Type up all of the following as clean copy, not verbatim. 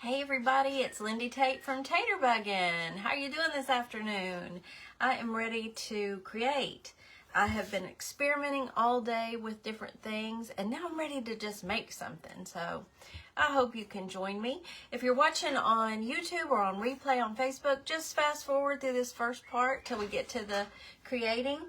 Hey everybody, it's Lindy Tate from Taterbuggin. How are you doing this afternoon? I am ready to create. I have been experimenting all day with different things and now I'm ready to just make something. So I hope you can join me. If you're watching on YouTube or on replay on Facebook, just fast forward through this first part till we get to the creating.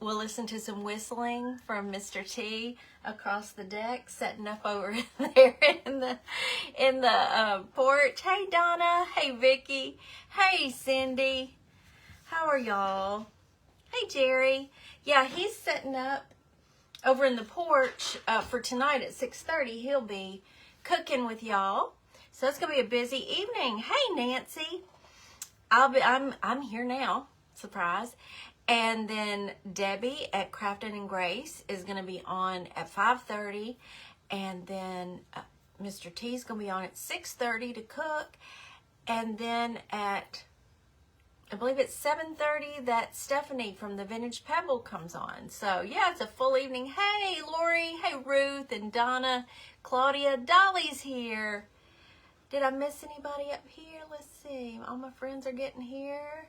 We'll listen to some whistling from Mr. T across the deck, setting up over there in the porch. Hey Donna, hey Vicky, hey Cindy, how are y'all? Hey Jerry. Yeah, he's setting up over in the porch for tonight at 6:30. He'll be cooking with y'all, so it's gonna be a busy evening. Hey Nancy, I'm here now. Surprise. And then Debbie at Crafton and Grace is going to be on at 5:30. And then Mr. T is going to be on at 6:30 to cook. And then at, I believe it's 7:30 that Stephanie from the Vintage Pebble comes on. So yeah, it's a full evening. Hey Lori, hey Ruth and Donna, Claudia, Dolly's here. Did I miss anybody up here? Let's see. All my friends are getting here.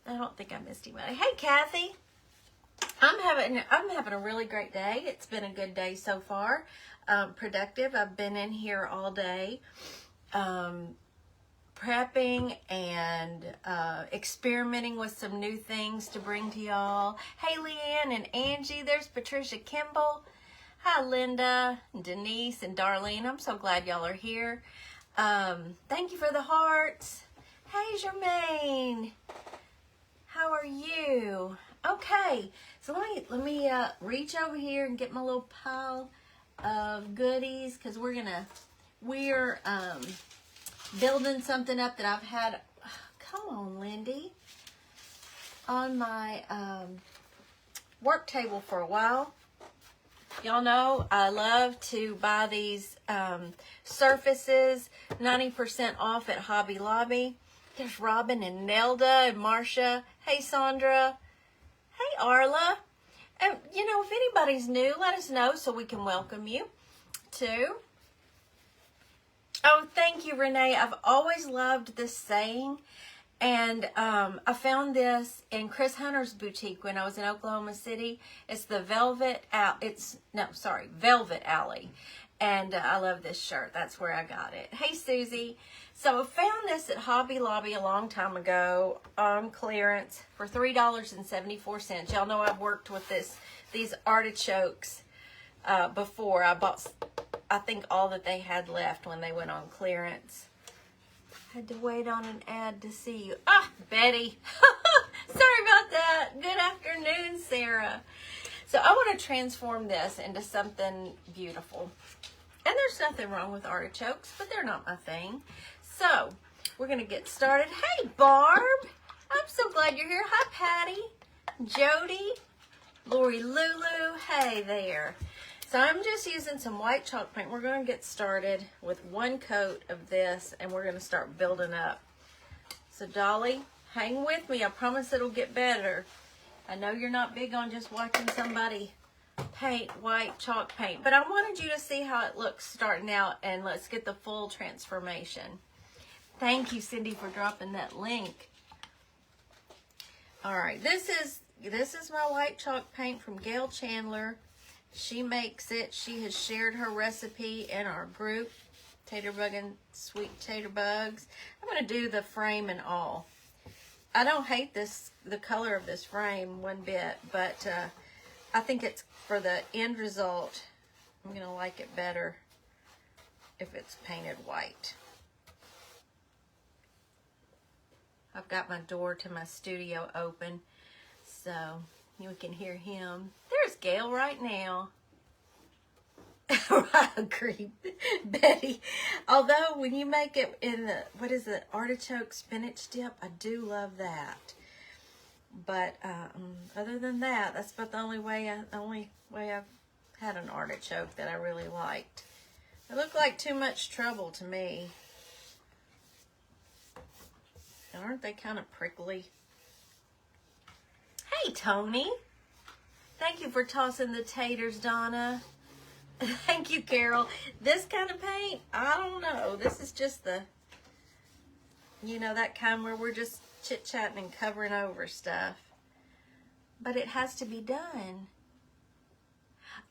I don't think I missed anybody. Hey, Kathy. I'm having a really great day. It's been a good day so far. Productive. I've been in here all day, prepping and experimenting with some new things to bring to y'all. Hey, Leanne and Angie. There's Patricia Kimball. Hi, Linda, Denise, and Darlene. I'm so glad y'all are here. Thank you for the hearts. Hey, Jermaine. How are you? Okay, so let me reach over here and get my little pile of goodies because we're building something up that I've had. Come on, Lindy, on my work table for a while. Y'all know I love to buy these surfaces 90% off at Hobby Lobby. There's Robin and Nelda and Marcia. Hey, Sandra. Hey, Arla. And, you know, if anybody's new, let us know so we can welcome you, too. Oh, thank you, Renee. I've always loved this saying. And I found this in Chris Hunter's boutique when I was in Oklahoma City. It's the Velvet Alley. And I love this shirt. That's where I got it. Hey, Susie. So I found this at Hobby Lobby a long time ago on clearance for $3.74. Y'all know I've worked with these artichokes before. I bought, I think, all that they had left when they went on clearance. Had to wait on an ad to see you. Ah, Betty. Sorry about that. Good afternoon, Sarah. So I want to transform this into something beautiful. And there's nothing wrong with artichokes, but they're not my thing. So we're going to get started. Hey, Barb. I'm so glad you're here. Hi, Patty, Jody, Lori Lulu. Hey there. So I'm just using some white chalk paint. We're going to get started with one coat of this, and we're going to start building up. So, Dolly, hang with me. I promise it'll get better. I know you're not big on just watching somebody paint white chalk paint, but I wanted you to see how it looks starting out, and let's get the full transformation. Thank you, Cindy, for dropping that link. All right, this is my white chalk paint from Gail Chandler. She makes it. She has shared her recipe in our group, Taterbuggin' Sweet Tater Bugs. I'm going to do the frame and all. I don't hate the color of this frame one bit, but I think it's for the end result. I'm going to like it better if it's painted white. I've got my door to my studio open, so you can hear him. There's Gail right now. I agree, Betty. Although when you make it in the, what is it, artichoke spinach dip, I do love that. But other than that, that's about the only way I've had an artichoke that I really liked. It looked like too much trouble to me. Aren't they kind of prickly? Hey, Tony. Thank you for tossing the taters, Donna. Thank you, Carol. This kind of paint, I don't know. This is just the, you know, that kind where we're just chit-chatting and covering over stuff. But it has to be done.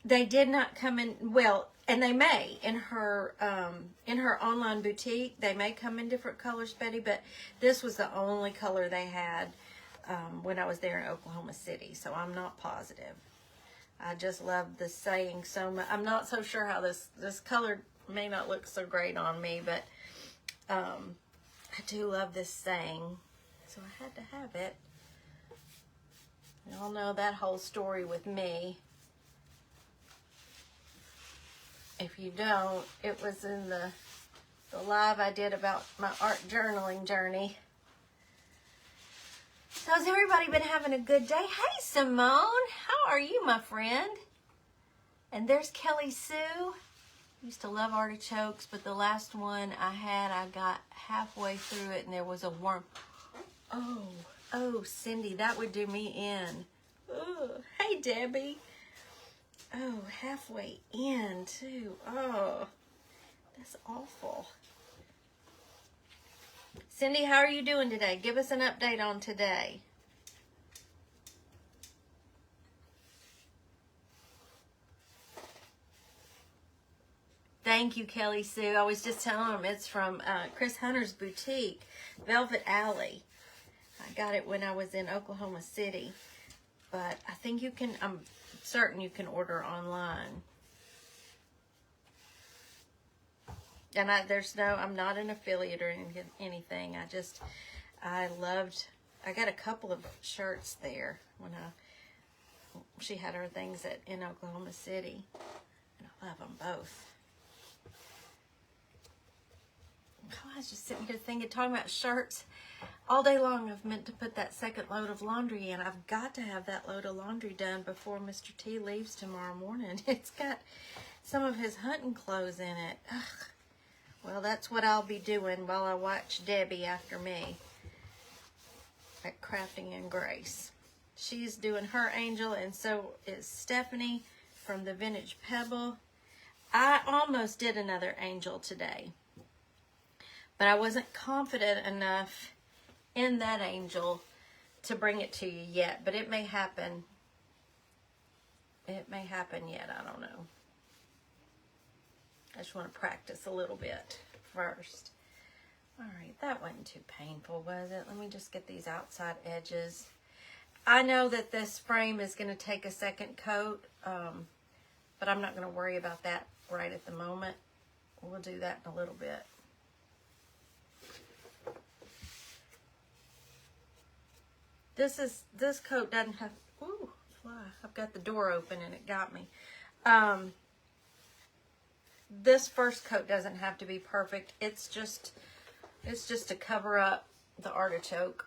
They did not come in, well, and they may in her online boutique. They may come in different colors, Betty, but this was the only color they had when I was there in Oklahoma City, so I'm not positive. I just love the saying so much. I'm not so sure how this color may not look so great on me, but I do love this saying, so I had to have it. Y'all know that whole story with me. If you don't, it was in the live I did about my art journaling journey. So has everybody been having a good day? Hey, Simone. How are you, my friend? And there's Kelly Sue. Used to love artichokes, but the last one I had, I got halfway through it and there was a worm. Oh, Cindy, that would do me in. Oh, hey, Debbie. Oh, halfway in, too. Oh, that's awful. Cindy, how are you doing today? Give us an update on today. Thank you, Kelly Sue. I was just telling them it's from Chris Hunter's boutique, Velvet Alley. I got it when I was in Oklahoma City, but I think you can, I'm certain you can order online. And I'm not an affiliate or anything. I got a couple of shirts there when she had her things in Oklahoma City. And I love them both. Oh, I was just sitting here talking about shirts. All day long I've meant to put that second load of laundry in. I've got to have that load of laundry done before Mr. T leaves tomorrow morning. It's got some of his hunting clothes in it. Ugh. Well, that's what I'll be doing while I watch Debbie after me at Crafting and Grace. She's doing her angel, and so is Stephanie from the Vintage Pebble. I almost did another angel today, but I wasn't confident enough in that angel to bring it to you yet, but it may happen. It may happen yet, I don't know. I just want to practice a little bit first. All right, that wasn't too painful, was it? Let me just get these outside edges. I know that this frame is going to take a second coat, but I'm not going to worry about that right at the moment. We'll do that in a little bit. This coat doesn't have, ooh, fly. I've got the door open and it got me. This first coat doesn't have to be perfect. It's just to cover up the artichoke.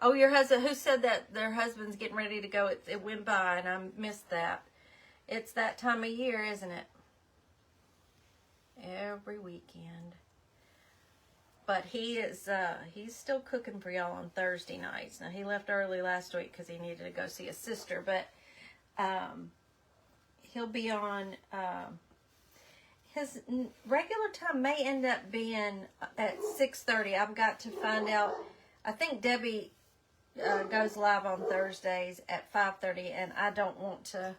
Oh, your husband, who said that their husband's getting ready to go? It went by and I missed that. It's that time of year, isn't it? Every weekend. But he's still cooking for y'all on Thursday nights. Now, he left early last week because he needed to go see his sister. But he'll be on, his regular time may end up being at 6:30. I've got to find out. I think Debbie goes live on Thursdays at 5:30. And I don't want to,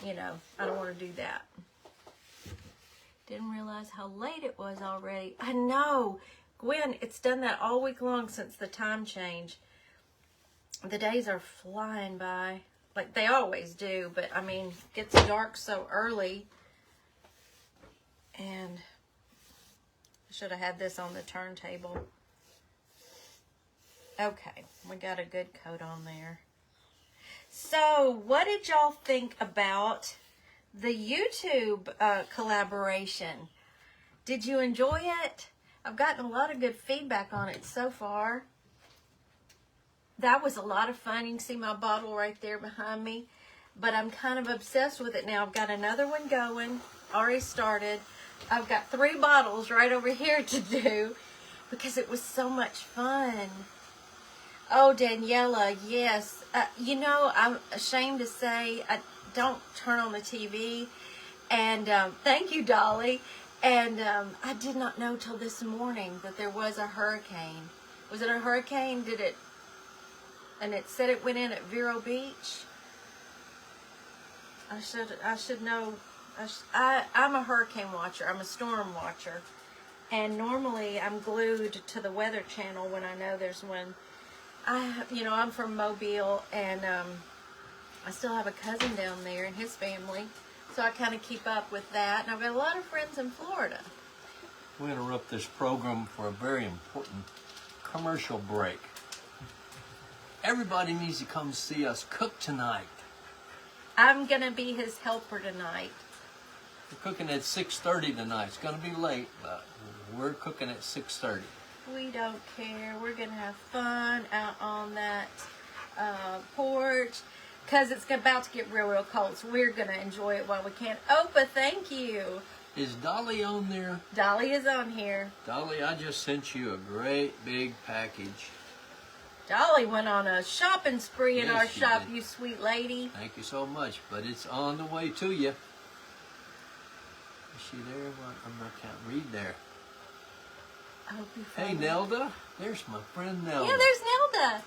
I don't want to do that. Didn't realize how late it was already. I know. Gwen, it's done that all week long since the time change. The days are flying by, like they always do, but I mean, it gets dark so early. And I should have had this on the turntable. Okay, we got a good coat on there. So, what did y'all think about the YouTube collaboration? Did you enjoy it? I've gotten a lot of good feedback on it so far. That was a lot of fun. You can see my bottle right there behind me. But I'm kind of obsessed with it now. I've got another one going. Already started. I've got 3 bottles right over here to do because it was so much fun. Oh, Daniela, yes. You know, I'm ashamed to say I don't turn on the TV. And thank you, Dolly. And I did not know till this morning that there was a hurricane. Was it a hurricane? Did it? And it said it went in at Vero Beach. I should know. I'm a hurricane watcher. I'm a storm watcher. And normally I'm glued to the Weather Channel when I know there's one. I'm from Mobile, and I still have a cousin down there and his family. So I kind of keep up with that. And I've got a lot of friends in Florida. We interrupt this program for a very important commercial break. Everybody needs to come see us cook tonight. I'm going to be his helper tonight. We're cooking at 6:30 tonight. It's going to be late, but we're cooking at 6:30. We don't care. We're going to have fun out on that porch because it's about to get real, real cold. So we're going to enjoy it while we can. Opa, thank you. Is Dolly on there? Dolly is on here. Dolly, I just sent you a great big package. Dolly went on a shopping spree in Yes, our she shop, did. you sweet lady. Thank you so much, but it's on the way to you. Is she there? I can't read there. I hope you Hey, find it. Nelda. There's my friend Nelda. Yeah, there's Nelda.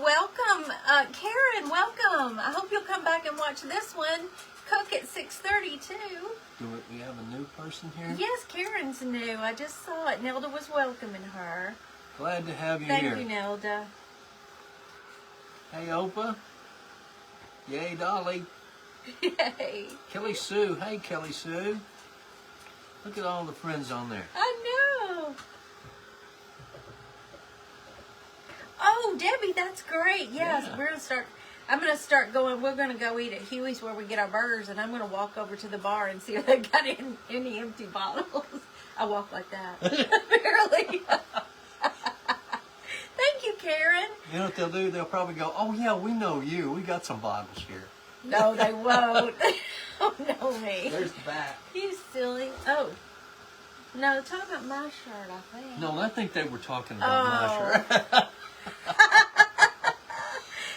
Welcome, Karen, welcome. I hope you'll come back and watch this one. Cook at 6:30 too. Do we have a new person here? Yes, Karen's new. I just saw it. Nelda was welcoming her. Glad to have you Thank here. you, Nelda. Hey, Opa. Yay, Dolly. Yay. Kelly Sue. Hey, Kelly Sue. Look at all the friends on there. I know. Oh, Debbie, that's great. Yes, Yeah. I'm going to start going. We're going to go eat at Huey's where we get our burgers, and I'm going to walk over to the bar and see if they got any empty bottles. I walk like that. Barely. Thank you, Karen. You know what they'll do? They'll probably go, oh, yeah, we know you. We got some bottles here. No, they won't. They don't know me. There's the back. You silly. Oh. No, talk about my shirt, I think. No, I think they were talking about my shirt.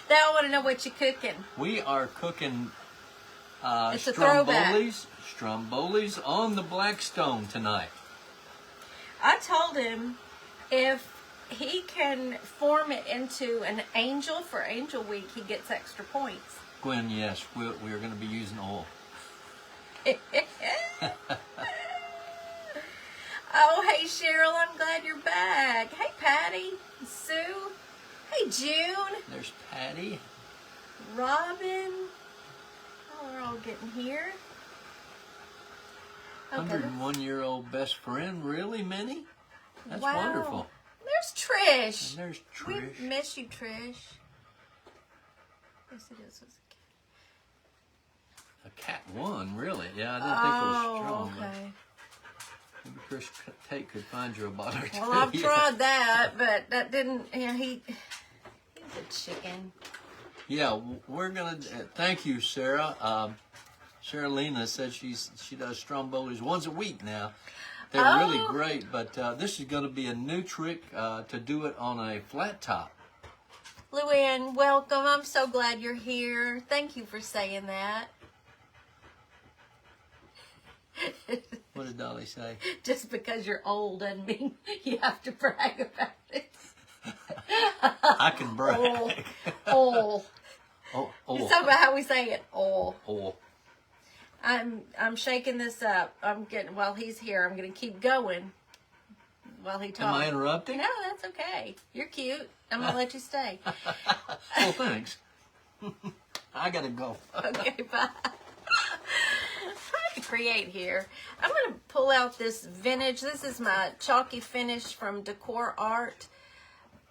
Now I want to know what you're cooking. We are cooking It's a throwback. Strombolis on the Blackstone tonight. I told him if he can form it into an angel for Angel Week, he gets extra points. Gwen, yes, we're going to be using oil. Oh, hey, Cheryl, I'm glad you're back. Hey, Patty, Sue. Hey, June. There's Patty. Robin. Oh, we're all getting here. Okay. 101-year-old best friend. Really, Minnie? That's Wow. wonderful. There's Trish. And there's Trish. We miss you, Trish. Yes, it is. A cat won, really. Yeah, I didn't think it was strong. Oh, okay. Maybe Chris Tate could find you a bottle or two. Well, I've tried that, but that didn't, he's a chicken. Yeah, we're going to, thank you, Sarah. Sarah Lena said she does Strombolis once a week now. They're really great, but this is going to be a new trick to do it on a flat top. Luann, welcome. I'm so glad you're here. Thank you for saying that. What did Dolly say? Just because you're old doesn't mean you have to brag about it. I can brag. Oh. Oh, It's talking about how we say it. Oh. oh. I'm shaking this up. While he's here, I'm gonna keep going while he talks. Am I interrupting? No, that's okay. You're cute. I'm gonna let you stay. Well, thanks. I gotta go. Okay, bye. Trying to create here. I'm gonna pull out this vintage. This is my chalky finish from Decor Art.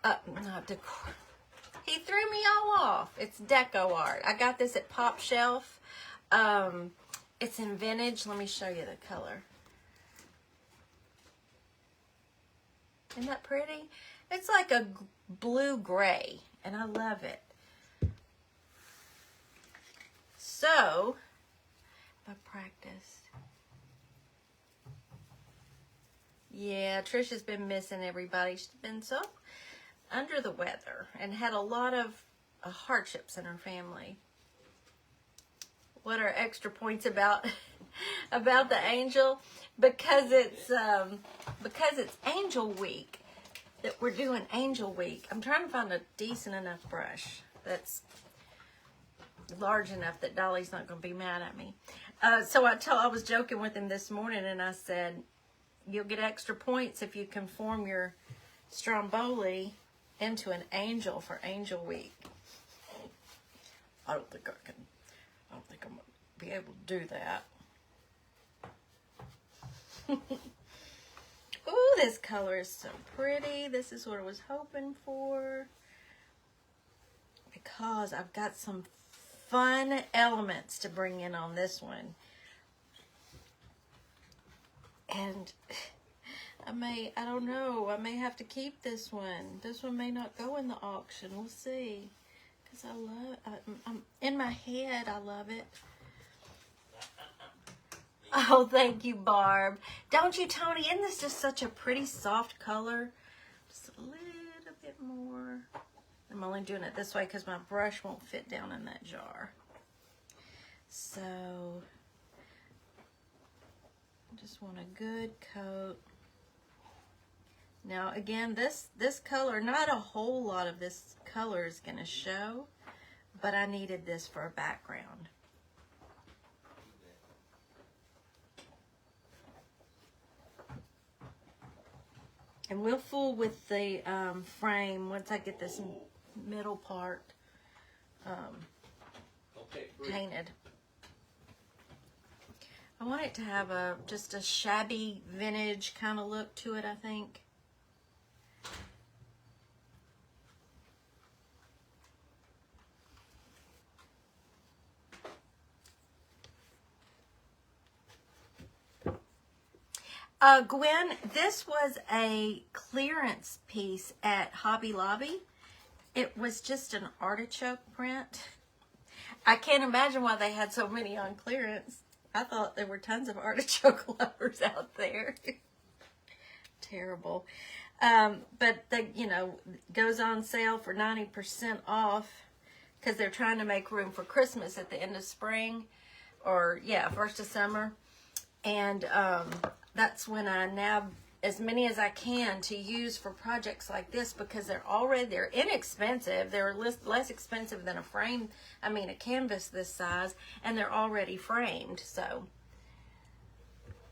Not Decor. He threw me all off. It's Deco Art. I got this at Pop Shelf. It's in vintage. Let me show you the color. Isn't that pretty? It's like a blue-gray, and I love it. So, I practiced. Yeah, Trisha's been missing everybody. She's been so under the weather and had a lot of hardships in her family. What are extra points about about the angel? Because it's Angel Week, that we're doing Angel Week. I'm trying to find a decent enough brush that's large enough that Dolly's not going to be mad at me. So I was joking with him this morning, and I said, you'll get extra points if you can form your Stromboli into an angel for Angel Week. I don't think I'm going to be able to do that. Ooh, this color is so pretty. This is what I was hoping for. Because I've got some fun elements to bring in on this one. And I don't know, I may have to keep this one. This one may not go in the auction. We'll see. Because I'm in my head, I love it. Oh, thank you, Barb. Don't you, Tony? Isn't this just such a pretty soft color? Just a little bit more. I'm only doing it this way because my brush won't fit down in that jar. So, I just want a good coat. Now, again, this color, not a whole lot of this color is going to show, but I needed this for a background. And we'll fool with the frame once I get this middle part painted. I want it to have just a shabby vintage kind of look to it, I think. Gwen, this was a clearance piece at Hobby Lobby. It was just an artichoke print. I can't imagine why they had so many on clearance. I thought there were tons of artichoke lovers out there. Terrible. But they, goes on sale for 90% off because they're trying to make room for Christmas at the end of spring, or first of summer. And that's when I nab as many as I can to use for projects like this, because they're inexpensive. They're less expensive than a canvas this size, and they're already framed. So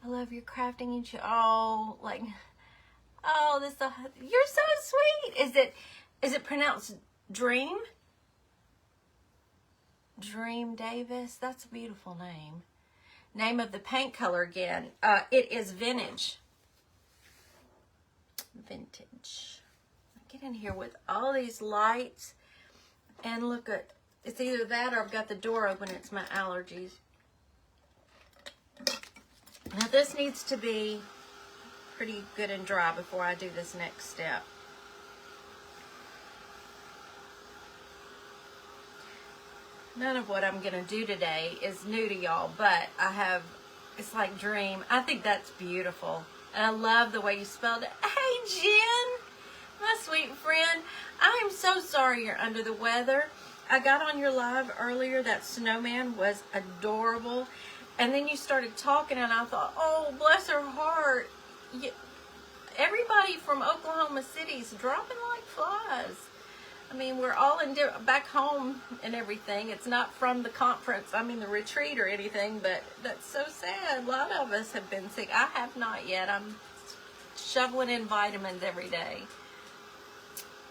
I love your crafting and you're so sweet. Is it pronounced Dream? Dream Davis? That's a beautiful name. Name of the paint color again. It is Vintage. Vintage. Get in here with all these lights and look at, it's either that or I've got the door open. It's my allergies. Now this needs to be pretty good and dry before I do this next step. None of what I'm going to do today is new to y'all, but it's like Dream. I think that's beautiful. And I love the way you spelled it. Hey, Jen, my sweet friend. I am so sorry you're under the weather. I got on your live earlier. That snowman was adorable. And then you started talking, and I thought, oh, bless her heart. Everybody from Oklahoma City is dropping like flies. I mean, we're all back home and everything. It's not from the conference, the retreat or anything, but that's so sad. A lot of us have been sick. I have not yet. I'm shoveling in vitamins every day.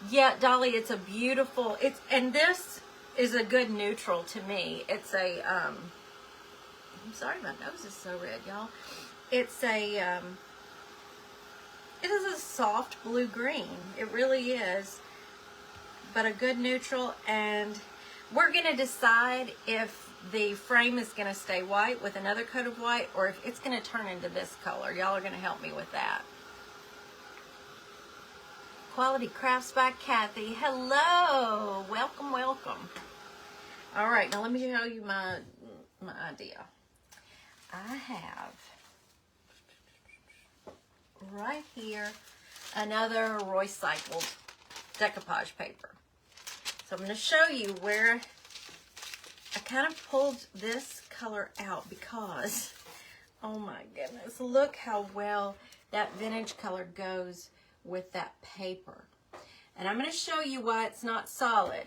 Yeah, Dolly, it's a beautiful, and this is a good neutral to me. It's I'm sorry, my nose is so red, y'all. It is a soft blue-green. It really is. But a good neutral, and we're going to decide if the frame is going to stay white with another coat of white, or if it's going to turn into this color. Y'all are going to help me with that. Quality Crafts by Kathy. Hello. Welcome, welcome. All right, now let me show you my idea. I have right here another Roycycled decoupage paper. So I'm going to show you where I kind of pulled this color out because, oh my goodness, look how well that vintage color goes with that paper. And I'm going to show you why it's not solid.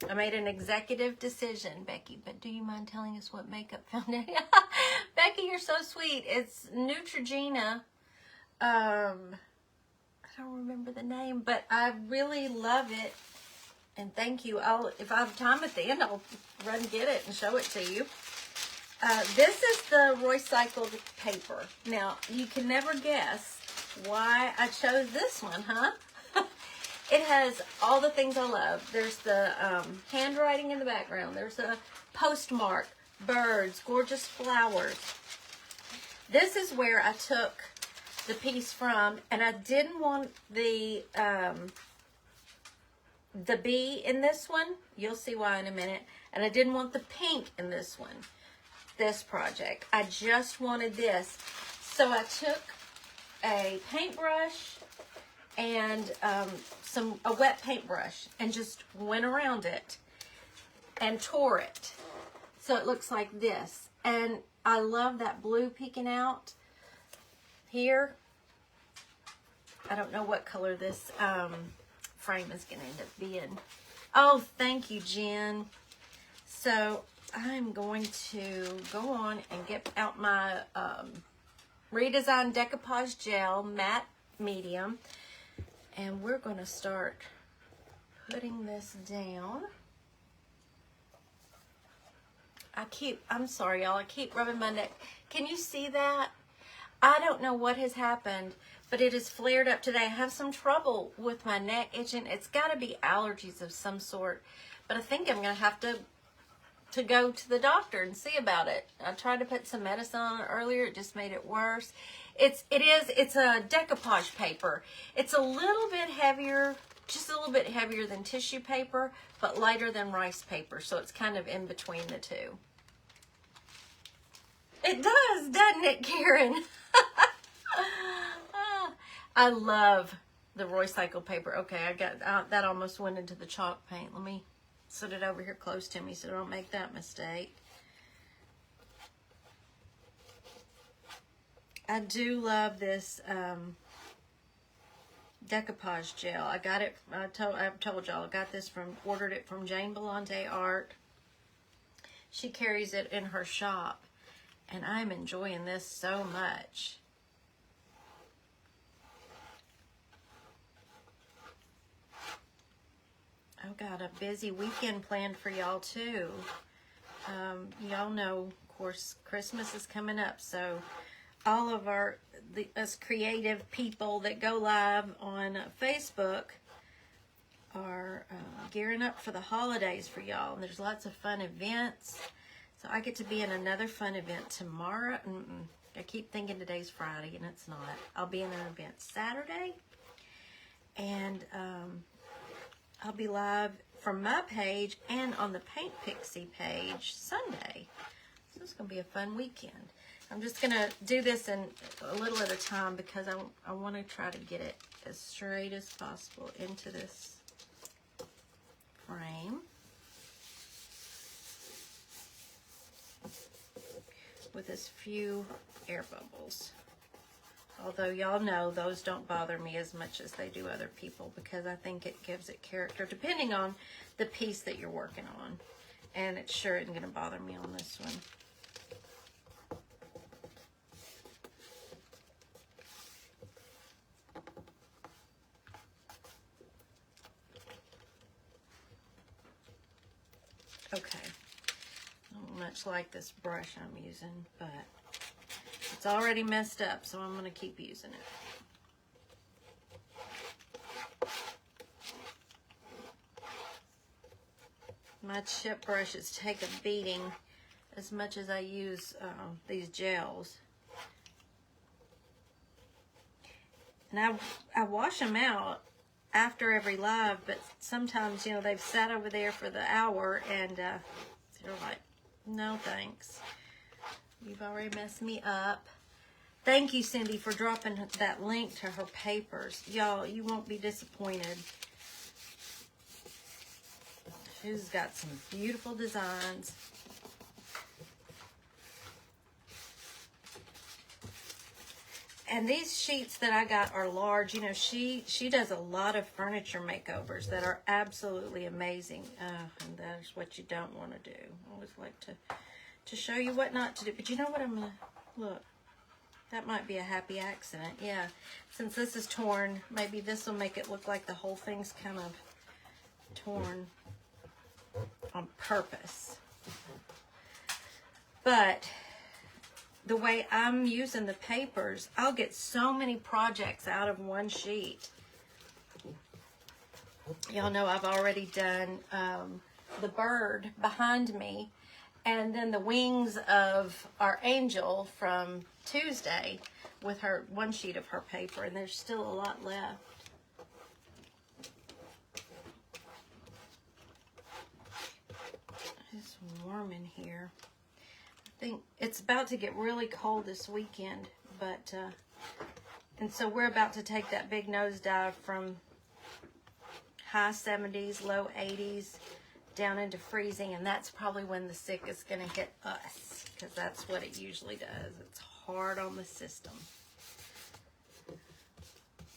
I made an executive decision, Becky, but do you mind telling us what makeup foundation? Becky, you're so sweet. It's Neutrogena. I don't remember the name, but I really love it. And thank you. If I have time at the end, I'll run get it and show it to you. This is the recycled paper. Now, you can never guess why I chose this one, huh? It has all the things I love. There's the handwriting in the background. There's a postmark, birds, gorgeous flowers. This is where I took the piece from, and I didn't want the bee in this one. You'll see why in a minute. And I didn't want the pink in this one, this project. I just wanted this. So I took a paintbrush and a wet paintbrush and just went around it and tore it. So it looks like this. And I love that blue peeking out here. I don't know what color this frame is going to end up being. Oh, thank you, Jen. So I'm going to go on and get out my redesigned decoupage gel matte medium, and we're going to start putting this down. I'm sorry, y'all, I keep rubbing my neck. Can you see that? I don't know what has happened, but it has flared up today. I have some trouble with my neck itching. It's got to be allergies of some sort, but I think I'm going to have to go to the doctor and see about it. I tried to put some medicine on it earlier. It just made it worse. It's a decoupage paper. It's a little bit heavier, just a little bit heavier than tissue paper, but lighter than rice paper. So it's kind of in between the two. It does, doesn't it, Karen? I love the recycled paper. Okay, I got that almost went into the chalk paint. Let me set it over here close to me so I don't make that mistake. I do love this decoupage gel. I got it. I've told y'all I got this ordered it from Jane Belante Art. She carries it in her shop, and I'm enjoying this so much. I've got a busy weekend planned for y'all too. Y'all know, of course, Christmas is coming up, so all of us creative people that go live on Facebook are gearing up for the holidays for y'all, and there's lots of fun events. So I get to be in another fun event tomorrow. I keep thinking today's Friday, and it's not. I'll be in an event Saturday, and I'll be live from my page and on the Paint Pixie page Sunday. So it's going to be a fun weekend. I'm just going to do this in a little at a time because I want to try to get it as straight as possible into this frame with as few air bubbles. Although y'all know those don't bother me as much as they do other people because I think it gives it character depending on the piece that you're working on. And it sure isn't going to bother me on this one. Okay. I don't much like this brush I'm using, but it's already messed up, so I'm going to keep using it. My chip brushes take a beating as much as I use these gels. And I wash them out after every live, but sometimes, you know, they've sat over there for the hour and they're like, no thanks. You've already messed me up. Thank you, Cindy, for dropping that link to her papers. Y'all, you won't be disappointed. Sue's got some beautiful designs. And these sheets that I got are large. You know, she does a lot of furniture makeovers that are absolutely amazing. And that's what you don't want to do. I always like to show you what not to do. But you know what I'm going to, look, that might be a happy accident. Yeah, since this is torn, maybe this will make it look like the whole thing's kind of torn on purpose. But the way I'm using the papers, I'll get so many projects out of one sheet. Y'all know I've already done the bird behind me, and then the wings of our angel from Tuesday with her one sheet of her paper, and there's still a lot left. It's warm in here. I think it's about to get really cold this weekend, but and so we're about to take that big nosedive from high 70s, low 80s down into freezing, and that's probably when the sick is going to hit us, because that's what it usually does. It's hard on the system.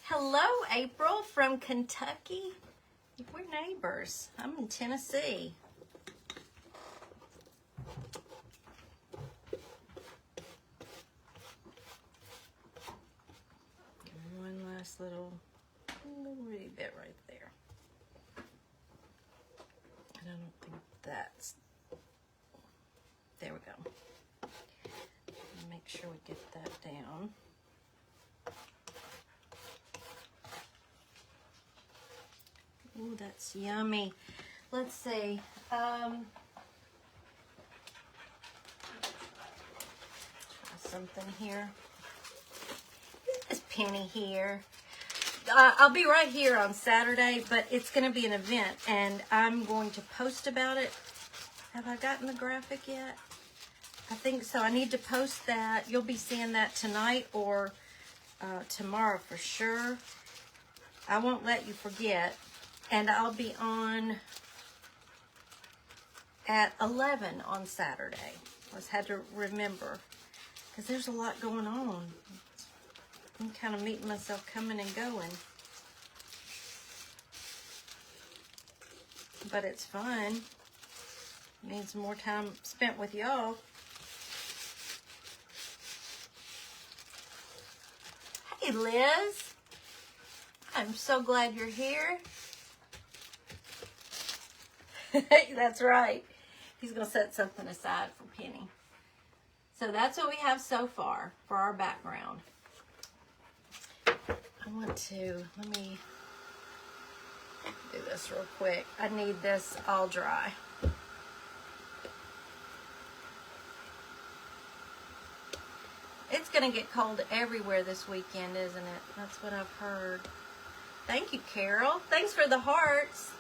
Hello, April from Kentucky. We're neighbors. I'm in Tennessee. Nice little wee bit right there. I don't think that's, there we go. Make sure we get that down. Ooh, that's yummy. Let's see. Try something here. This Penny here. I'll be right here on Saturday, but it's going to be an event, and I'm going to post about it. Have I gotten the graphic yet? I think so. I need to post that. You'll be seeing that tonight or tomorrow for sure. I won't let you forget. And I'll be on at 11 on Saturday. I just had to remember, because there's a lot going on. I'm kind of meeting myself coming and going. But it's fun. Needs more time spent with y'all. Hey, Liz. I'm so glad you're here. That's right. He's going to set something aside for Penny. So that's what we have so far for our background. Let me do this real quick. I need this all dry. It's going to get cold everywhere this weekend, isn't it? That's what I've heard. Thank you, Carol. Thanks for the hearts.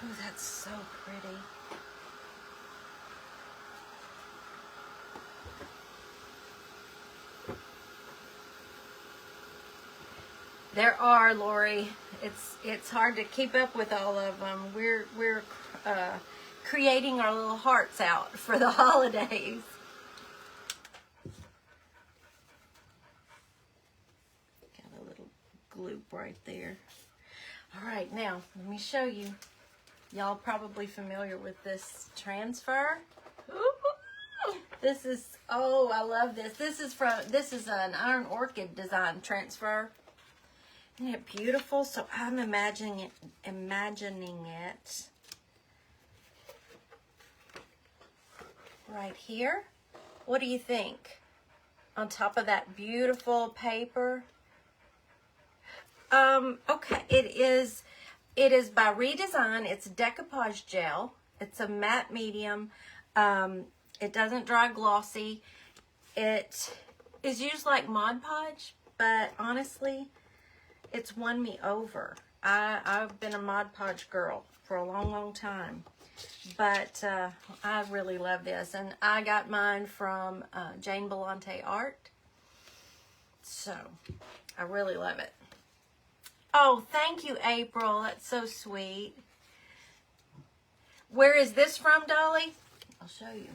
Oh, that's so pretty. There are, Lori. It's hard to keep up with all of them. We're creating our little hearts out for the holidays. Got a little gloop right there. All right, now let me show you. Y'all probably familiar with this transfer. This is, oh, I love this. This is an Iron Orchid design transfer. Isn't it beautiful? So I'm imagining it right here. What do you think? On top of that beautiful paper. Okay, it is by Redesign. It's decoupage gel. It's a matte medium. It doesn't dry glossy. It is used like Mod Podge, but honestly, it's won me over. I've been a Mod Podge girl for a long, long time. But I really love this. And I got mine from Jane Belante Art. So, I really love it. Oh, thank you, April. That's so sweet. Where is this from, Dolly? I'll show you.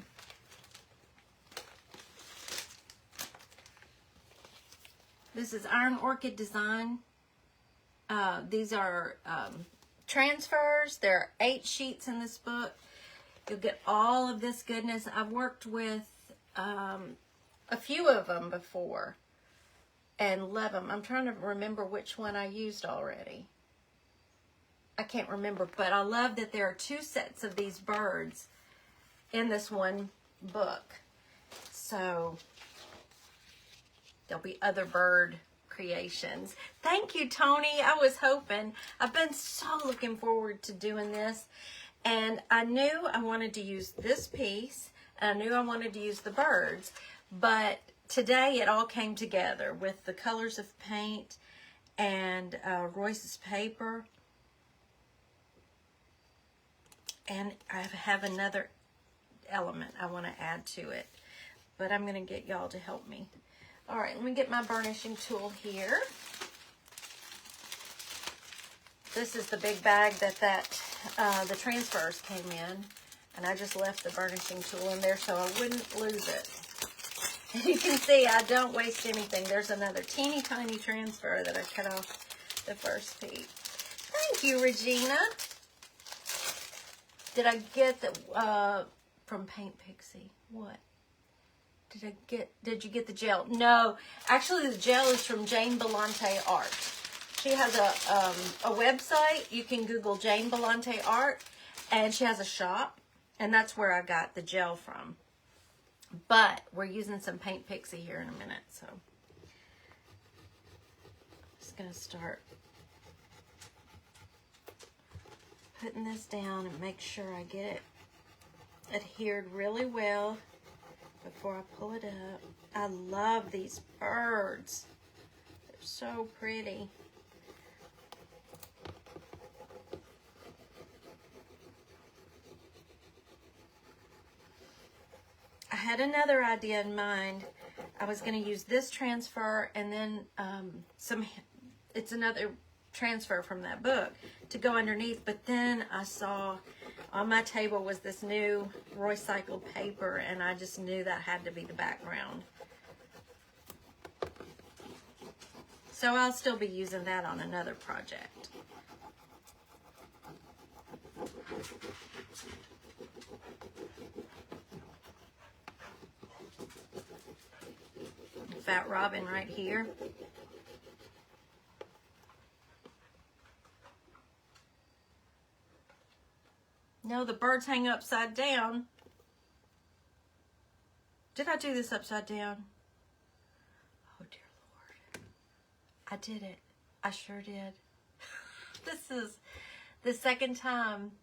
This is Iron Orchid Design. These are transfers. There are 8 sheets in this book. You'll get all of this goodness. I've worked with a few of them before and love them. I'm trying to remember which one I used already. I can't remember, but I love that there are 2 sets of these birds in this one book. So there'll be other bird creations. Thank you, Tony. I was hoping. I've been so looking forward to doing this. And I knew I wanted to use this piece. And I knew I wanted to use the birds. But today it all came together with the colors of paint and Royce's paper. And I have another element I want to add to it. But I'm going to get y'all to help me. All right, let me get my burnishing tool here. This is the big bag that the transfers came in. And I just left the burnishing tool in there so I wouldn't lose it. And you can see I don't waste anything. There's another teeny tiny transfer that I cut off the first piece. Thank you, Regina. Did I get the, from Paint Pixie? What? Did you get the gel? No, actually the gel is from Jane Belante Art. She has a website. You can Google Jane Belante Art, and she has a shop, and that's where I got the gel from. But we're using some Paint Pixie here in a minute, so I'm just gonna start putting this down and make sure I get it adhered really well before I pull it up. I love these birds. They're so pretty. I had another idea in mind. I was going to use this transfer and then it's another transfer from that book to go underneath, but then I saw on my table was this new recycled paper, and I just knew that had to be the background. So I'll still be using that on another project. Fat Robin right here. No, the birds hang upside down. Did I do this upside down? Oh, dear Lord. I did it. I sure did. This is the second time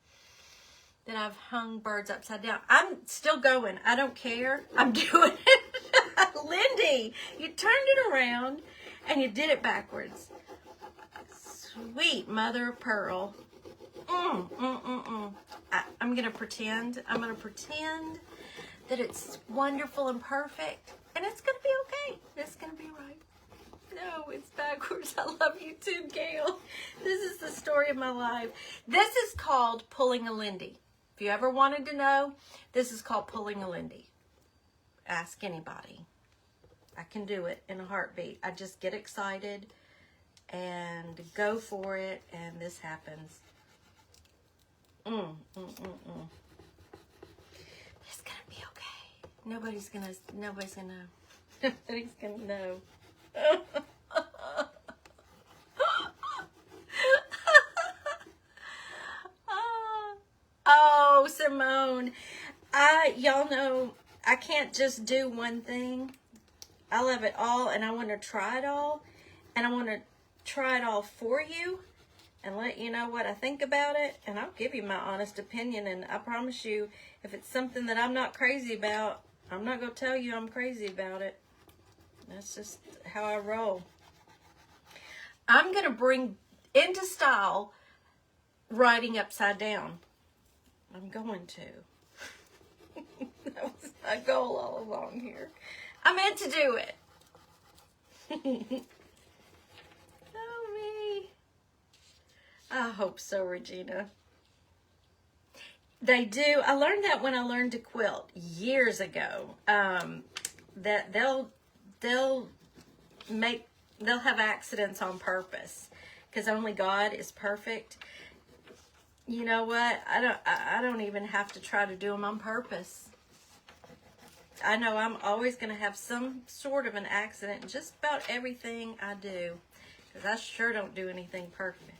that I've hung birds upside down. I'm still going. I don't care. I'm doing it. Lindy, you turned it around and you did it backwards. Sweet mother of pearl. I'm going to pretend that it's wonderful and perfect, and it's going to be okay. It's going to be right. No, it's backwards. I love you too, Gail. This is the story of my life. This is called pulling a Lindy. If you ever wanted to know, this is called pulling a Lindy. Ask anybody. I can do it in a heartbeat. I just get excited and go for it, and this happens. It's gonna be okay. Nobody's gonna know. Oh, Simone. Y'all know I can't just do one thing. I love it all, and I want to try it all, and I want to try it all for you and let you know what I think about it, and I'll give you my honest opinion, and I promise you, if it's something that I'm not crazy about, I'm not going to tell you I'm crazy about it. That's just how I roll. I'm going to bring into style writing upside down. I'm going to. That was my goal all along here. I meant to do it. Oh, me. I hope so, Regina. They do. I learned that when I learned to quilt years ago. That they'll have accidents on purpose because only God is perfect. You know what? I don't even have to try to do them on purpose. I know I'm always going to have some sort of an accident in just about everything I do, because I sure don't do anything perfect.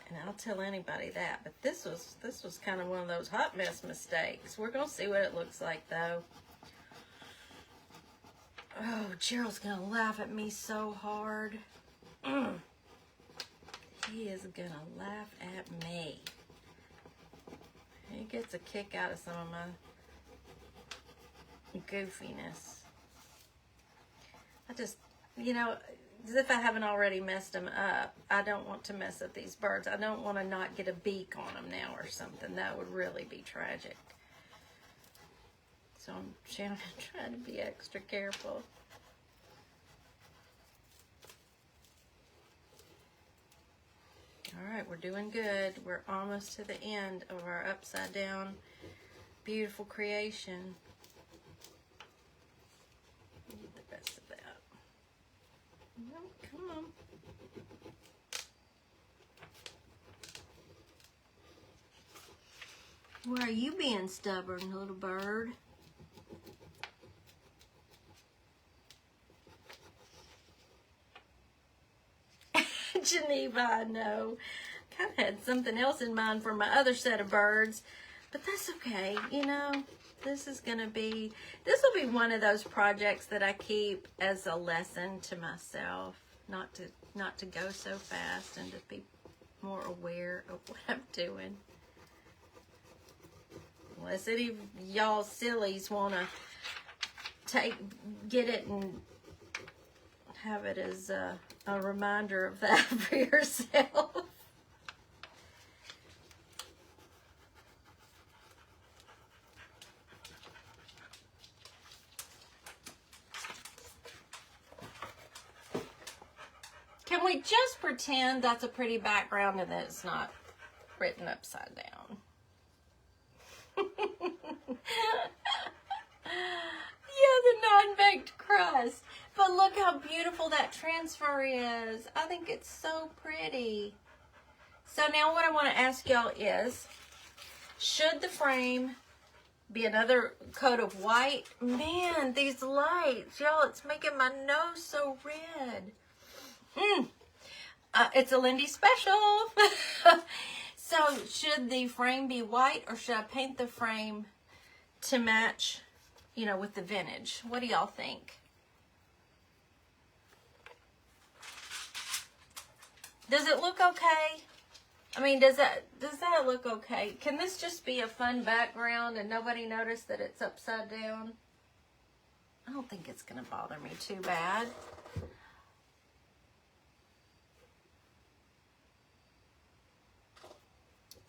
And I'll tell anybody that. But this was kind of one of those hot mess mistakes. We're going to see what it looks like, though. Oh, Gerald's going to laugh at me so hard. He is going to laugh at me. He gets a kick out of some of my goofiness. I just, as if I haven't already messed them up, I don't want to mess up these birds. I don't want to not get a beak on them now or something. That would really be tragic. So I'm trying to be extra careful. All right, we're doing good. We're almost to the end of our upside down beautiful creation. Need the rest of that. No, come on. Why are you being stubborn, little bird? Geneva, I know. Kind of had something else in mind for my other set of birds, but that's okay. This will be one of those projects that I keep as a lesson to myself, not to go so fast and to be more aware of what I'm doing. Unless any of y'all sillies want to get it and have it as a reminder of that for yourself. Can we just pretend that's a pretty background and that it's not written upside down? Yeah, the non-baked crust. But look how beautiful that transfer is. I think it's so pretty. So now what I want to ask y'all is, should the frame be another coat of white? Man, these lights, y'all, it's making my nose so red. It's a Lindy special. So should the frame be white, or should I paint the frame to match, with the vintage? What do y'all think? Does it look okay? I mean, does that look okay? Can this just be a fun background and nobody notice that it's upside down? I don't think it's going to bother me too bad.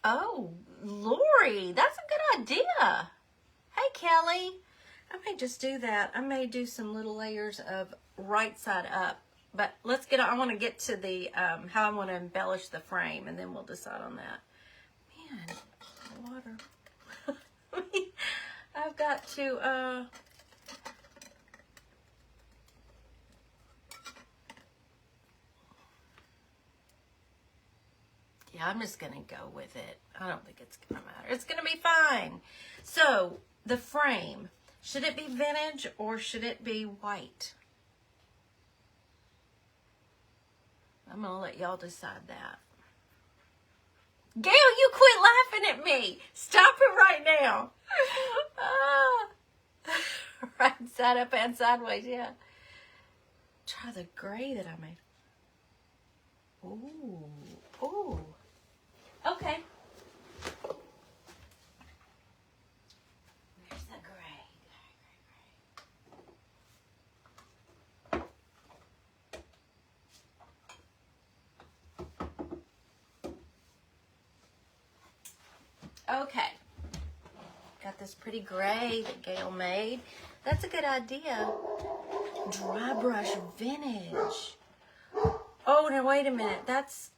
Oh, Lori, that's a good idea. Hey, Kelly. I may just do that. I may do some little layers of right side up. But let's get on. I want to get to the how I want to embellish the frame, and then we'll decide on that. Man, water. I've got to yeah, I'm just gonna go with it. I don't think it's gonna matter. It's gonna be fine. So the frame, should it be vintage or should it be white? I'm going to let y'all decide that. Gail, you quit laughing at me. Stop it right now. Right side up and sideways, yeah. Try the gray that I made. Ooh, ooh. Okay. Where's the gray? Okay. Got this pretty gray that Gail made. That's a good idea. Dry brush vintage. Oh, now wait a minute.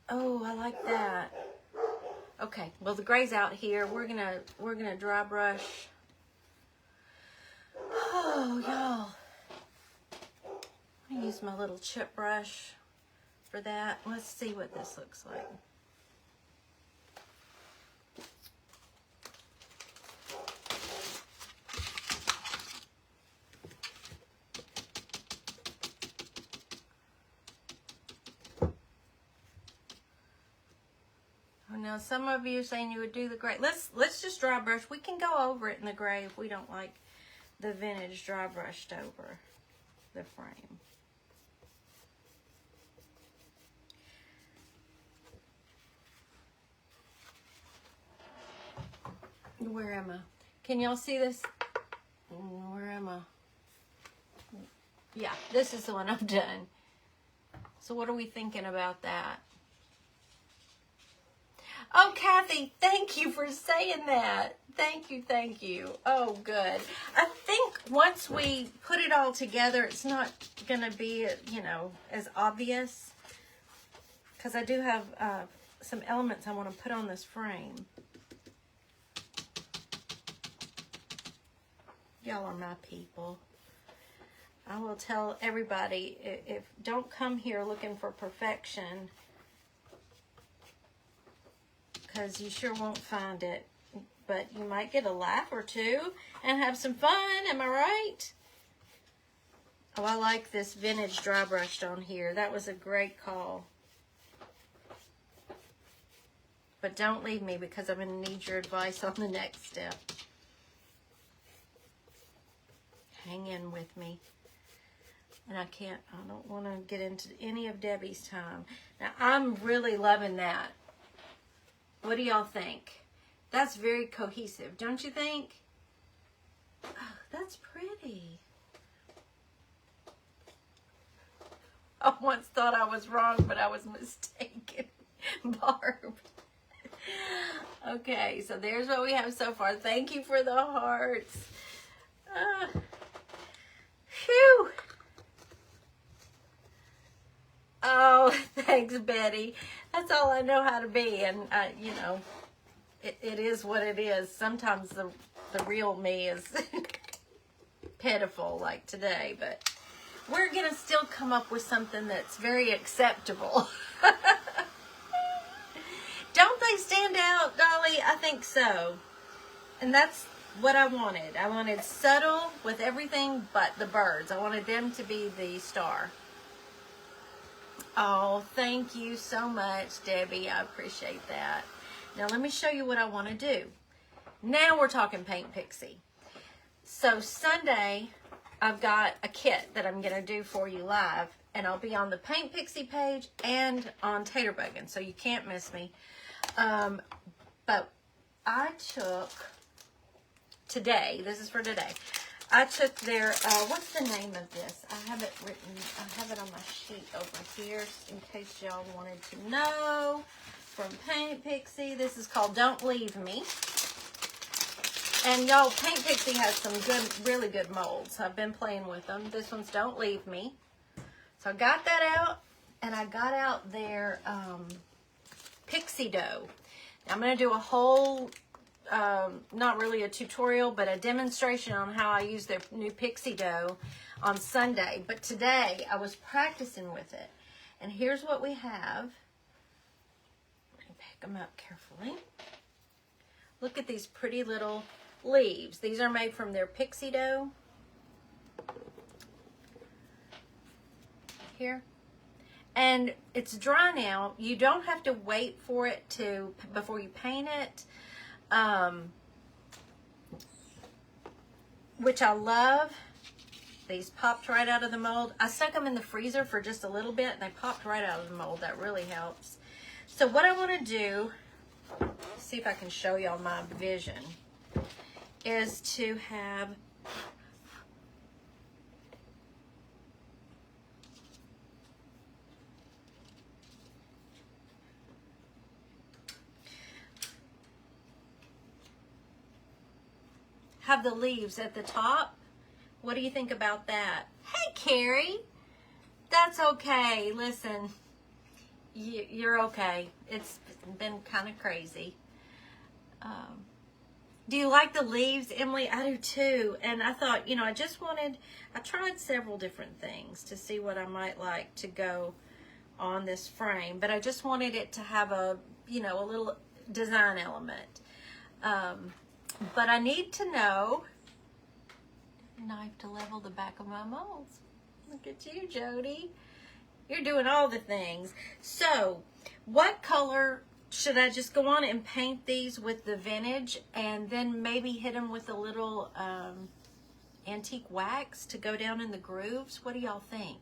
Oh, I like that. Okay, well the gray's out here. We're gonna dry brush. Oh, y'all. I use my little chip brush for that. Let's see what this looks like. Now, some of you are saying you would do the gray. Let's just dry brush. We can go over it in the gray if we don't like the vintage dry brushed over the frame. Where am I? Can y'all see this? Where am I? Yeah, this is the one I've done. So what are we thinking about that? Oh, Kathy, thank you for saying that. Thank you, thank you. Oh, good. I think once we put it all together, it's not going to be, as obvious. Because I do have some elements I want to put on this frame. Y'all are my people. I will tell everybody, if don't come here looking for perfection, because you sure won't find it. But you might get a laugh or two and have some fun. Am I right? Oh, I like this vintage dry brushed on here. That was a great call. But don't leave me, because I'm going to need your advice on the next step. Hang in with me. And I don't want to get into any of Debbie's time. Now, I'm really loving that. What do y'all think? That's very cohesive, don't you think? Oh, that's pretty. I once thought I was wrong, but I was mistaken. Barb. Okay, so there's what we have so far. Thank you for the hearts. Phew. Oh, thanks, Betty. That's all I know how to be, and it is what it is. Sometimes the real me is pitiful, like today, but we're gonna still come up with something that's very acceptable. Don't they stand out, Dolly? I think so, and that's what I wanted. I wanted subtle with everything but the birds. I wanted them to be the star. Oh, thank you so much, Debbie. I appreciate that. Now, let me show you what I want to do. Now we're talking Paint Pixie. So, Sunday, I've got a kit that I'm going to do for you live, and I'll be on the Paint Pixie page and on Taterbuggin', so you can't miss me. But I took today, this is for today, I took their, what's the name of this? I have it written, I have it on my sheet over here in case y'all wanted to know. From Paint Pixie, this is called Don't Leave Me. And y'all, Paint Pixie has some good, really good molds. I've been playing with them. This one's Don't Leave Me. So I got that out, and I got out their Pixie dough. Now I'm going to do a whole not really a tutorial, but a demonstration on how I use their new Pixie dough on Sunday. But today I was practicing with it. And here's what we have. Let me pick them up carefully. Look at these pretty little leaves. These are made from their Pixie dough. Here. And it's dry now. You don't have to wait for it before you paint it. Which I love. These popped right out of the mold. I stuck them in the freezer for just a little bit, and they popped right out of the mold. That really helps. So what I want to do, see if I can show y'all my vision, is to have have the leaves at the top. What do you think about that? Hey, Carrie. That's okay. Listen, you're okay. It's been kind of crazy. Do you like the leaves, Emily? I do too. And I thought, I tried several different things to see what I might like to go on this frame, but I just wanted it to have a little design element. But I need to know, knife to level the back of my molds. Look at you, Jody. You're doing all the things. So, what color should I just go on and paint these with the vintage and then maybe hit them with a little antique wax to go down in the grooves? What do y'all think?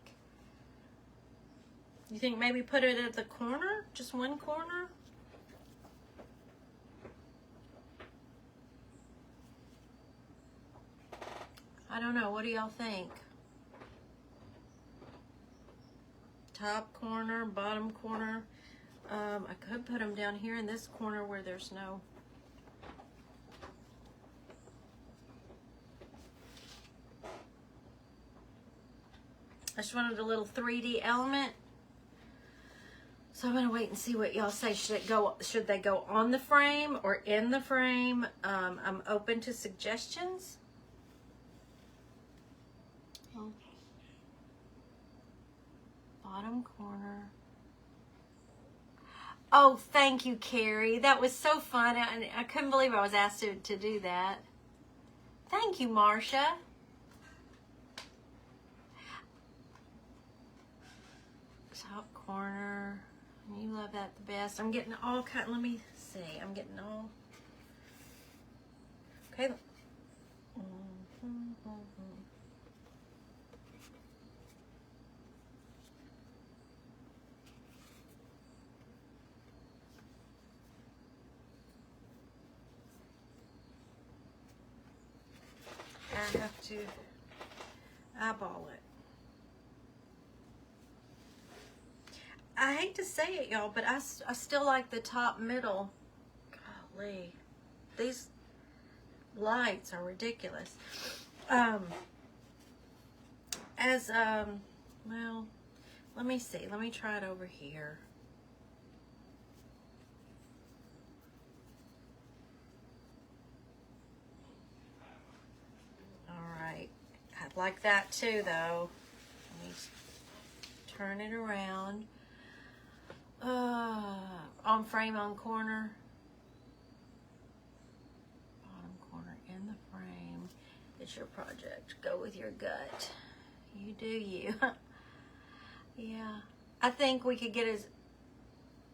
You think maybe put it at the corner? Just one corner? I don't know. What do y'all think? Top corner, bottom corner. I could put them down here in this corner where there's no... I just wanted a little 3D element. So I'm gonna wait and see what y'all say. Should they go on the frame or in the frame? I'm open to suggestions. Okay. Bottom corner. Oh, thank you, Carrie. That was so fun. I couldn't believe I was asked to do that. Thank you, Marcia. Top corner. You love that the best. I'm getting all kind. Let me see. I'm getting all. Okay. I have to eyeball it. I hate to say it, y'all, but I still like the top middle. Golly, these lights are ridiculous. Well, let me see. Let me try it over here. I'd like that too, though. Let me turn it around. On frame, on corner. Bottom corner in the frame. It's your project. Go with your gut. You do you. Yeah. I think we could get as...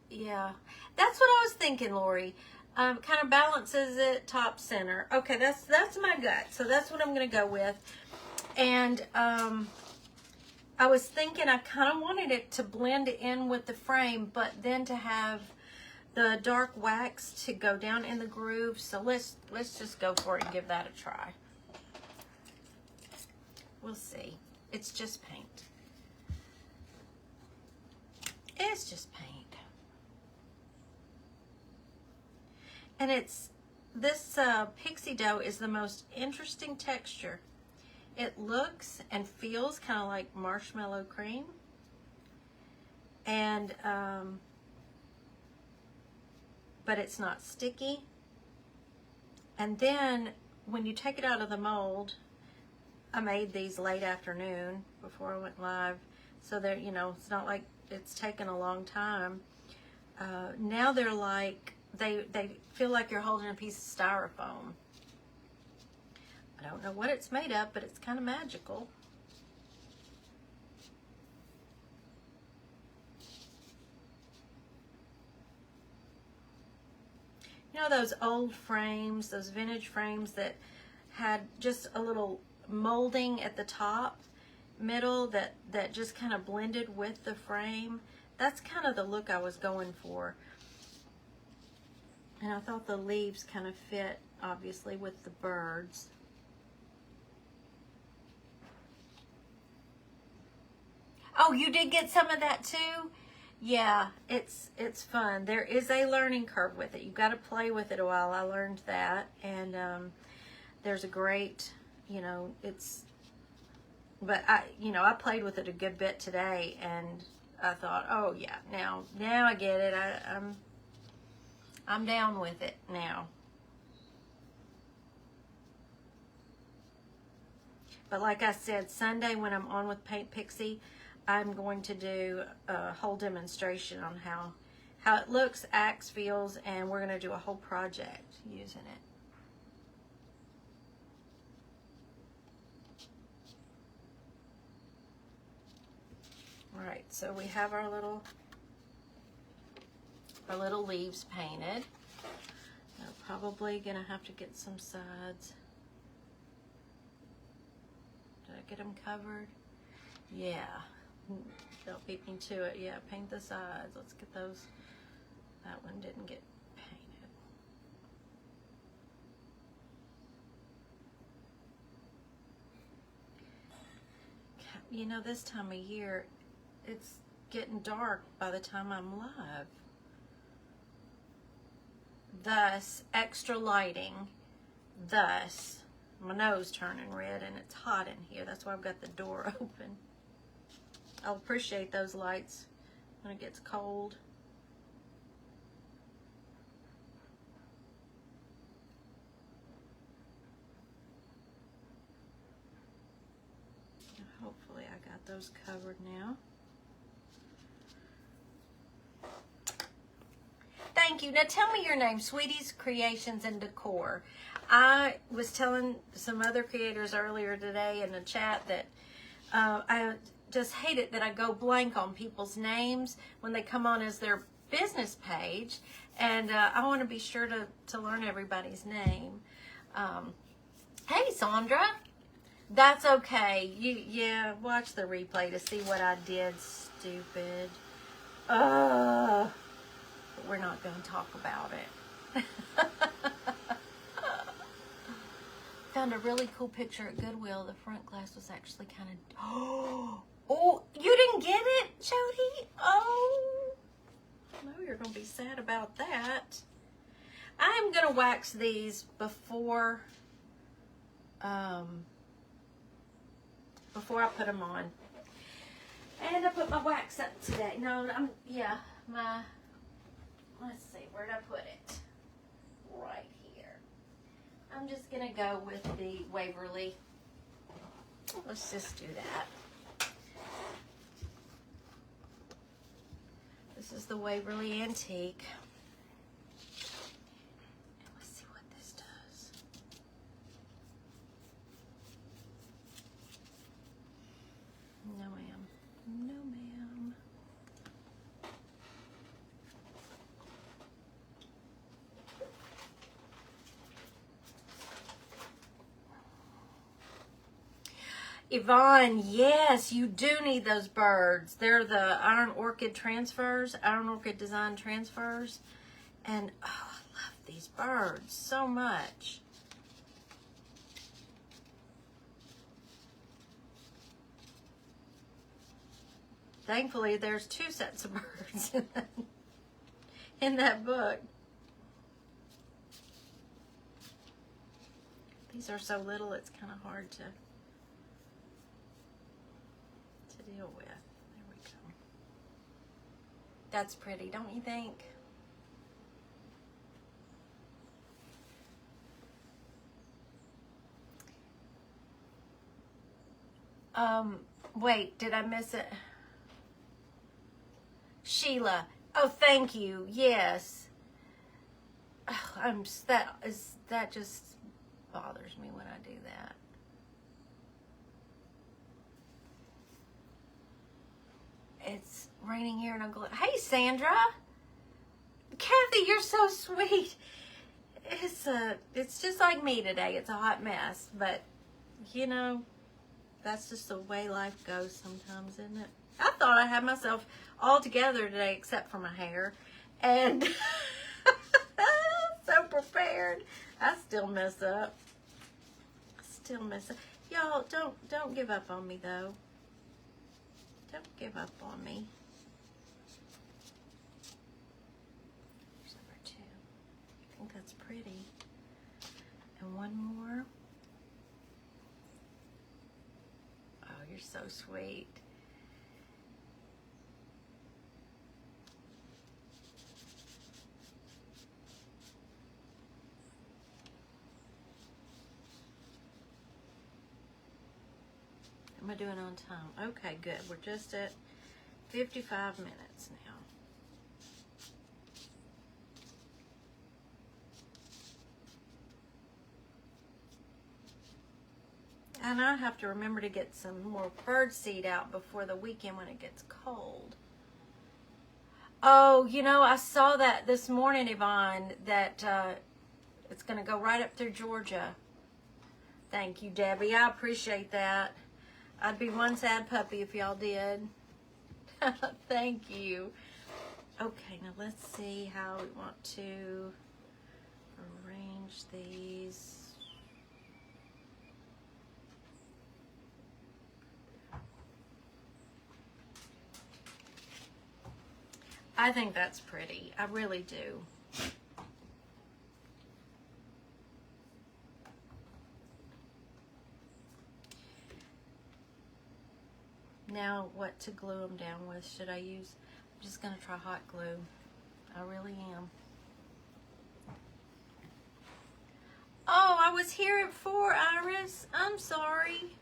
Yeah. That's what I was thinking, Lori. Kind of balances it top center. Okay, that's my gut. So that's what I'm going to go with. And I was thinking I kind of wanted it to blend in with the frame, but then to have the dark wax to go down in the groove. So let's just go for it and give that a try. We'll see. It's just paint. It's just paint. And this pixie dough is the most interesting texture. It looks and feels kind of like marshmallow cream. And, but it's not sticky. And then when you take it out of the mold, I made these late afternoon before I went live. So they're, it's not like it's taken a long time. Now they're like, they feel like you're holding a piece of styrofoam. I don't know what it's made of, but it's kind of magical. You know those old frames, those vintage frames that had just a little molding at the top, middle, that just kind of blended with the frame? That's kind of the look I was going for. And I thought the leaves kind of fit, obviously, with the birds. Oh, you did get some of that too? Yeah, it's fun. There is a learning curve with it. You've got to play with it a while. I learned that. And there's a great, you know, but I played with it a good bit today, and I thought, oh yeah, now I get it. I'm down with it now. But like I said, Sunday when I'm on with Paint Pixie, I'm going to do a whole demonstration on how it looks, acts, feels, and we're going to do a whole project using it. All right, so we have our little leaves painted. I'm probably going to have to get some sides. Did I get them covered? Yeah. Don't beat me to it. Yeah, paint the sides. Let's get those. That one didn't get painted. You know, this time of year, it's getting dark by the time I'm live. Thus, extra lighting. Thus, my nose turning red, and it's hot in here. That's why I've got the door open. I'll appreciate those lights when it gets cold. Hopefully I got those covered now. Thank you. Now tell me your name, Sweetie's Creations and Decor. I was telling some other creators earlier today in the chat that I just hate it that I go blank on people's names when they come on as their business page, and I want to be sure to learn everybody's name. Hey, Sandra. That's okay. Yeah, watch the replay to see what I did, stupid. But we're not going to talk about it. Found a really cool picture at Goodwill. The front glass was actually kind of... Oh, you didn't get it, Jody? Oh. No, you're going to be sad about that. I'm going to wax these before I put them on. And I put my wax up today. No, let's see, where'd I put it? Right here. I'm just gonna go with the Waverly. Let's just do that. This is the Waverly Antique. And let's see what this does. No, ma'am. No, ma'am. Yvonne, yes, you do need those birds. They're the Iron Orchid transfers, Iron Orchid design transfers. And, oh, I love these birds so much. Thankfully, there's 2 sets of birds in that book. These are so little, it's kind of hard to deal with. There we go. That's pretty, don't you think? Wait, did I miss it? Sheila. Oh, thank you. Yes. Oh, that just bothers me when I do that. It's raining here and I'm going, hey, Sandra. Kathy, you're so sweet. It's just like me today. It's a hot mess, but you know, that's just the way life goes sometimes, isn't it? I thought I had myself all together today except for my hair, and so prepared. I still mess up. Y'all, don't give up on me though. Don't give up on me. Here's number 2. I think that's pretty. And one more. you're so sweet. Am I doing on time? Okay, good. We're just at 55 minutes now. And I have to remember to get some more bird seed out before the weekend when it gets cold. Oh, you know, I saw that this morning, Yvonne, that it's going to go right up through Georgia. Thank you, Debbie. I appreciate that. I'd be one sad puppy if y'all did. Thank you. Okay, now let's see how we want to arrange these. I think that's pretty. I really do. Now, what to glue them down with? Should I use? I'm just going to try hot glue. I really am. Oh, I was here at 4, Iris. I'm sorry.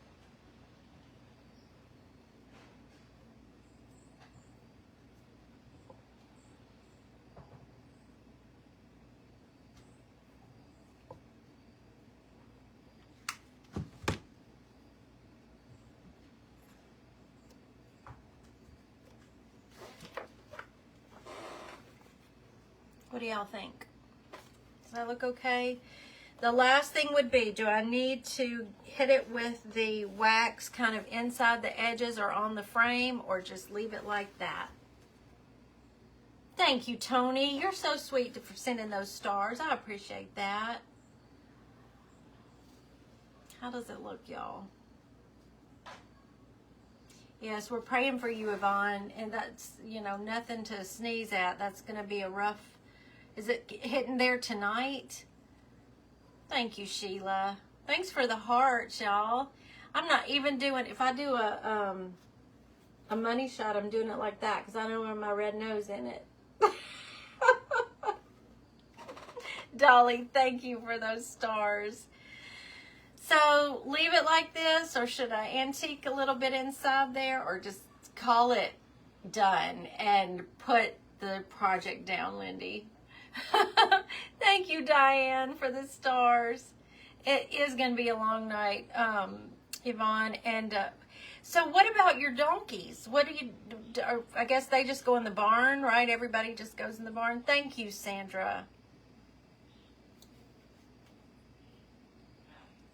What do y'all think? Does that look okay? The last thing would be, do I need to hit it with the wax kind of inside the edges or on the frame, or just leave it like that? Thank you, Tony. You're so sweet for sending those stars. I appreciate that. How does it look, y'all? Yes, we're praying for you, Yvonne, and that's, you know, nothing to sneeze at. That's going to be a rough... Is it hitting there tonight? Thank you, Sheila. Thanks for the hearts, y'all. I'm not even doing... If I do a money shot, I'm doing it like that because I don't want my red nose in it. Dolly, thank you for those stars. So leave it like this, or should I antique a little bit inside there, or just call it done and put the project down, Lindy? Thank you, Diane, for the stars. It is going to be a long night, Yvonne. And so what about your donkeys? What do you, I guess they just go in the barn, right? Everybody just goes in the barn. Thank you, Sandra.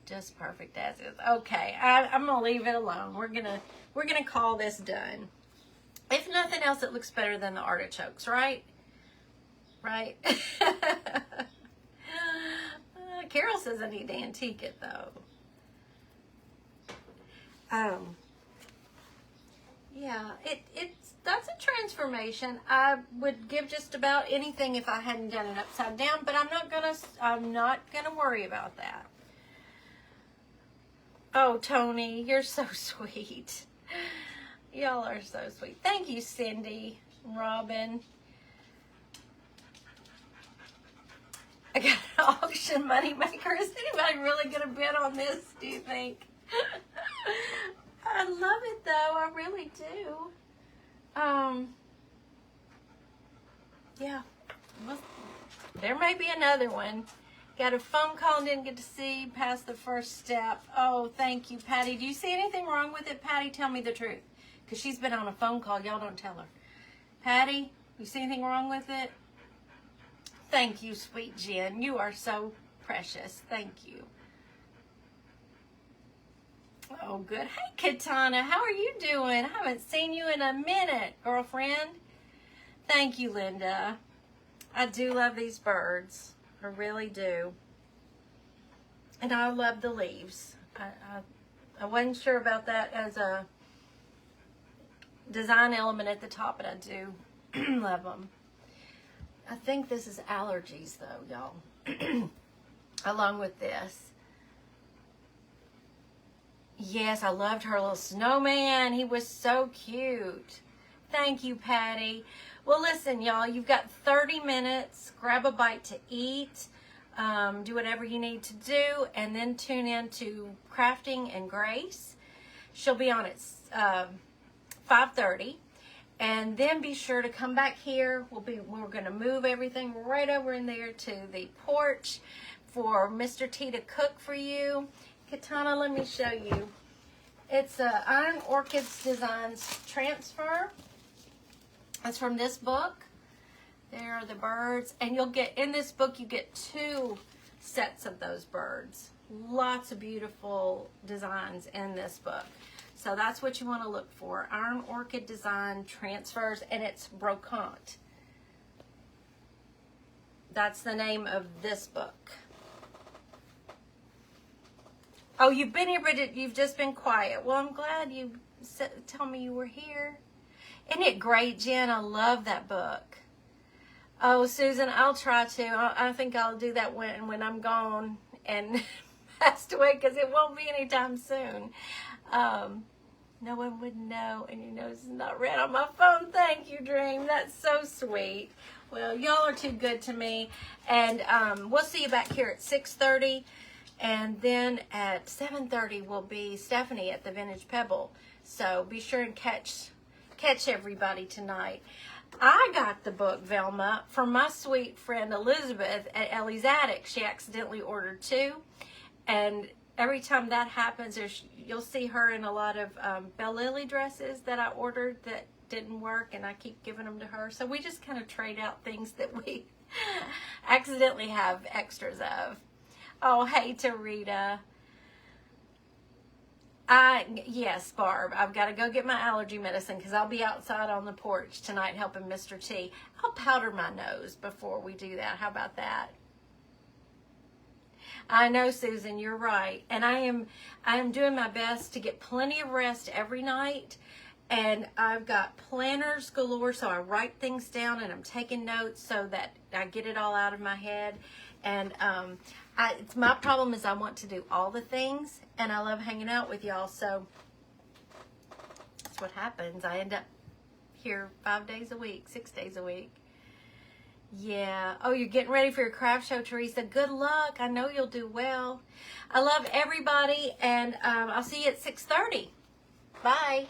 Just perfect as is. Okay, I'm gonna leave it alone. We're gonna call this done. If nothing else, it looks better than the artichokes, right? Right. Carol says I need to antique it though. Yeah, that's a transformation. I would give just about anything if I hadn't done it upside down, but I'm not gonna worry about that. Oh, Tony, you're so sweet. Y'all are so sweet. Thank you, Cindy, Robin. I got an auction money maker. Is anybody really going to bid on this, do you think? I love it, though. I really do. Yeah. Well, there may be another one. Got a phone call and didn't get to see past the first step. Oh, thank you, Patty. Do you see anything wrong with it, Patty? Tell me the truth. Because she's been on a phone call. Y'all don't tell her. Patty, you see anything wrong with it? Thank you, sweet Jen. You are so precious. Thank you. Oh, good. Hey, Katana. How are you doing? I haven't seen you in a minute, girlfriend. Thank you, Linda. I do love these birds. I really do. And I love the leaves. I wasn't sure about that as a design element at the top, but I do love them. I think this is allergies, though, y'all. Along with this. Yes, I loved her little snowman. He was so cute. Thank you, Patty. Well, listen, y'all, you've got 30 minutes. Grab a bite to eat. Do whatever you need to do, and then tune in to Crafting and Grace. She'll be on at 5:30, and then be sure to come back here. We're going to move everything right over in there to the porch for Mr. T to cook for you. Katana, let me show you. It's Iron Orchids Designs Transfer. It's from this book. There are the birds, and you'll get, in this book, you get 2 sets of those birds. Lots of beautiful designs in this book. So that's what you want to look for. Iron Orchid Design Transfers, and it's brocante. That's the name of this book. Oh, you've been here, but you've just been quiet. Well, I'm glad you told me you were here. Isn't it great, Jen? I love that book. Oh, Susan, I'll try to. I think I'll do that when I'm gone and passed away, because it won't be anytime soon. No one would know, and your nose is not red on my phone. Thank you, Dream. That's so sweet. Well, y'all are too good to me. And we'll see you back here at 6:30. And then at 7:30 will be Stephanie at the Vintage Pebble. So be sure and catch everybody tonight. I got the book, Velma, from my sweet friend Elizabeth at Ellie's Attic. She accidentally ordered 2. And every time that happens, you'll see her in a lot of Belle Lily dresses that I ordered that didn't work, and I keep giving them to her. So we just kind of trade out things that we accidentally have extras of. Oh, hey, Tarita. Yes, Barb, I've got to go get my allergy medicine, because I'll be outside on the porch tonight helping Mr. T. I'll powder my nose before we do that. How about that? I know, Susan, you're right. And I am doing my best to get plenty of rest every night. And I've got planners galore, so I write things down and I'm taking notes so that I get it all out of my head. And it's my problem is I want to do all the things, and I love hanging out with y'all. So that's what happens. I end up here 5 days a week, 6 days a week. Yeah. Oh, you're getting ready for your craft show, Teresa. Good luck. I know you'll do well. I love everybody, and I'll see you at 6:30. Bye.